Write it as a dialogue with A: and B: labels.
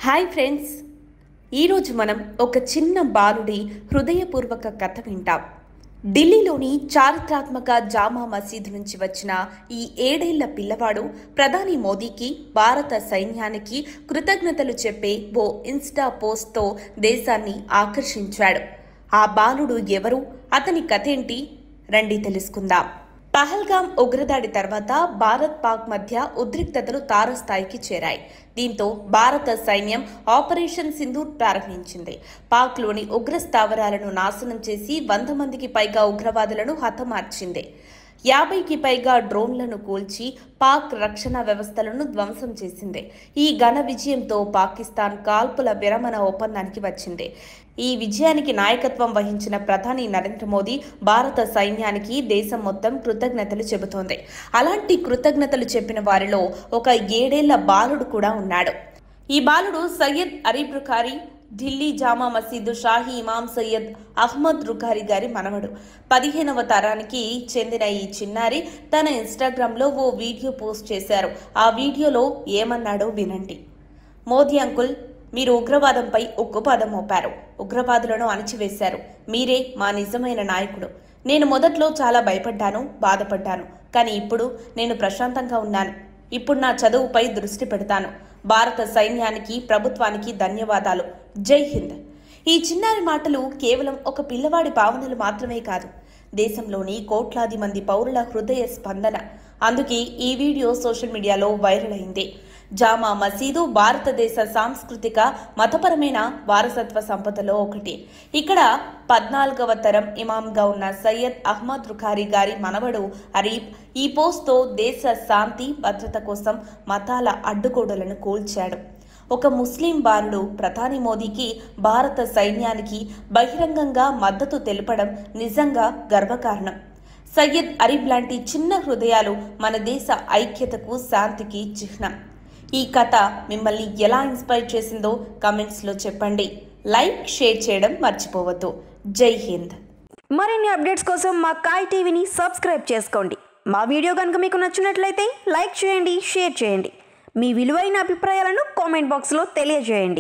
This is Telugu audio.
A: హాయ్ ఫ్రెండ్స్, ఈరోజు మనం ఒక చిన్న బాలుడి హృదయపూర్వక కథ వింటాం. ఢిల్లీలోని చారిత్రాత్మక జామా మసీదు నుంచి వచ్చిన ఈ 7 ఏళ్ల పిల్లవాడు ప్రధాని మోదీకి, భారత సైన్యానికి కృతజ్ఞతలు చెప్పే ఓ ఇన్స్టా పోస్ట్తో దేశాన్ని ఆకర్షించాడు. ఆ బాలుడు ఎవరు? అతని కథేంటి? రండి తెలుసుకుందాం. పహల్గామ్ ఉగ్రదాడి తర్వాత భారత్ పాక్ మధ్య ఉద్రిక్తతలు తారస్థాయికి చేరాయి. దీంతో భారత సైన్యం ఆపరేషన్ సింధూర్ ప్రారంభించింది. పాక్లోని ఉగ్ర స్థావరాలను నాశనం చేసి 100 మందికి పైగా ఉగ్రవాదులను హతమార్చింది. 50కి పైగా డ్రోన్లను కూల్చి పాక్ రక్షణ వ్యవస్థలను ధ్వంసం చేసింది. ఈ ఘన విజయంతో పాకిస్తాన్ కాల్పుల విరమణ ఒప్పందానికి వచ్చింది. ఈ విజయానికి నాయకత్వం వహించిన ప్రధాని నరేంద్ర మోదీ భారత సైన్యానికి దేశం మొత్తం కృతజ్ఞతలు చెబుతోంది. అలాంటి కృతజ్ఞతలు చెప్పిన వారిలో ఒక 7 ఏళ్ల బాలుడు కూడా ఉన్నాడు. ఈ బాలుడు సయ్యద్ అరీబ్ రుఖారీ, ఢిల్లీ జామా మసీదు షాహీ ఇమాం సయ్యద్ అహ్మద్ రుఖారీ గారి మనవడు. 15వ తరానికి చెందిన ఈ చిన్నారి తన ఇన్స్టాగ్రామ్లో ఓ వీడియో పోస్ట్ చేశారు. ఆ వీడియోలో ఏమన్నాడో వినండి. మోదీ అంకుల్, మీరు ఉగ్రవాదంపై ఉక్కుపాదం మోపారు, ఉగ్రవాదులను అణచివేశారు. మీరే మా నిజమైన నాయకుడు. నేను మొదట్లో చాలా భయపడ్డాను, బాధపడ్డాను. కానీ ఇప్పుడు నేను ప్రశాంతంగా ఉన్నాను. ఇప్పుడు నా చదువుపై దృష్టి పెడతాను. భారత సైన్యానికి, ప్రభుత్వానికి ధన్యవాదాలు. జై హింద్. ఈ చిన్నారి మాటలు కేవలం ఒక పిల్లవాడి భావనలు మాత్రమే కాదు, దేశంలోని కోట్లాది మంది పౌరుల హృదయ స్పందన. అందుకే ఈ వీడియో సోషల్ మీడియాలో వైరల్ అయింది. జామా మసీదు భారతదేశ సాంస్కృతిక, మతపరమైన వారసత్వ సంపదలో ఒకటి. ఇక్కడ 14వ తరం ఇమాంగా ఉన్న సయ్యద్ అహ్మద్ రుఖారీ గారి మనవడు అరీబ్ ఈ పోస్ట్తో దేశ శాంతి, భద్రత కోసం మతాల అడ్డుగోడలను కూల్చాడు. ఒక ముస్లిం బాలుడు ప్రధాని మోదీకి, భారత సైన్యానికి బహిరంగంగా మద్దతు తెలపడం నిజంగా గర్వకారణం. సయ్యద్ అరీబ్ లాంటి చిన్న హృదయాలు మన దేశ ఐక్యతకు, శాంతికి చిహ్నం. ఈ కథ మిమ్మల్ని ఎలా ఇన్స్పైర్ చేసిందో కామెంట్స్లో చెప్పండి. లైక్, షేర్ చేయడం మర్చిపోవద్దు. జై హింద్.
B: మరిన్ని అప్డేట్స్ కోసం మా కాయ్ టీవీని సబ్స్క్రైబ్ చేసుకోండి. మా వీడియో కనుక మీకు నచ్చినట్లయితే లైక్ చేయండి, షేర్ చేయండి. మీ విలువైన అభిప్రాయాలను కామెంట్ బాక్స్లో తెలియజేయండి.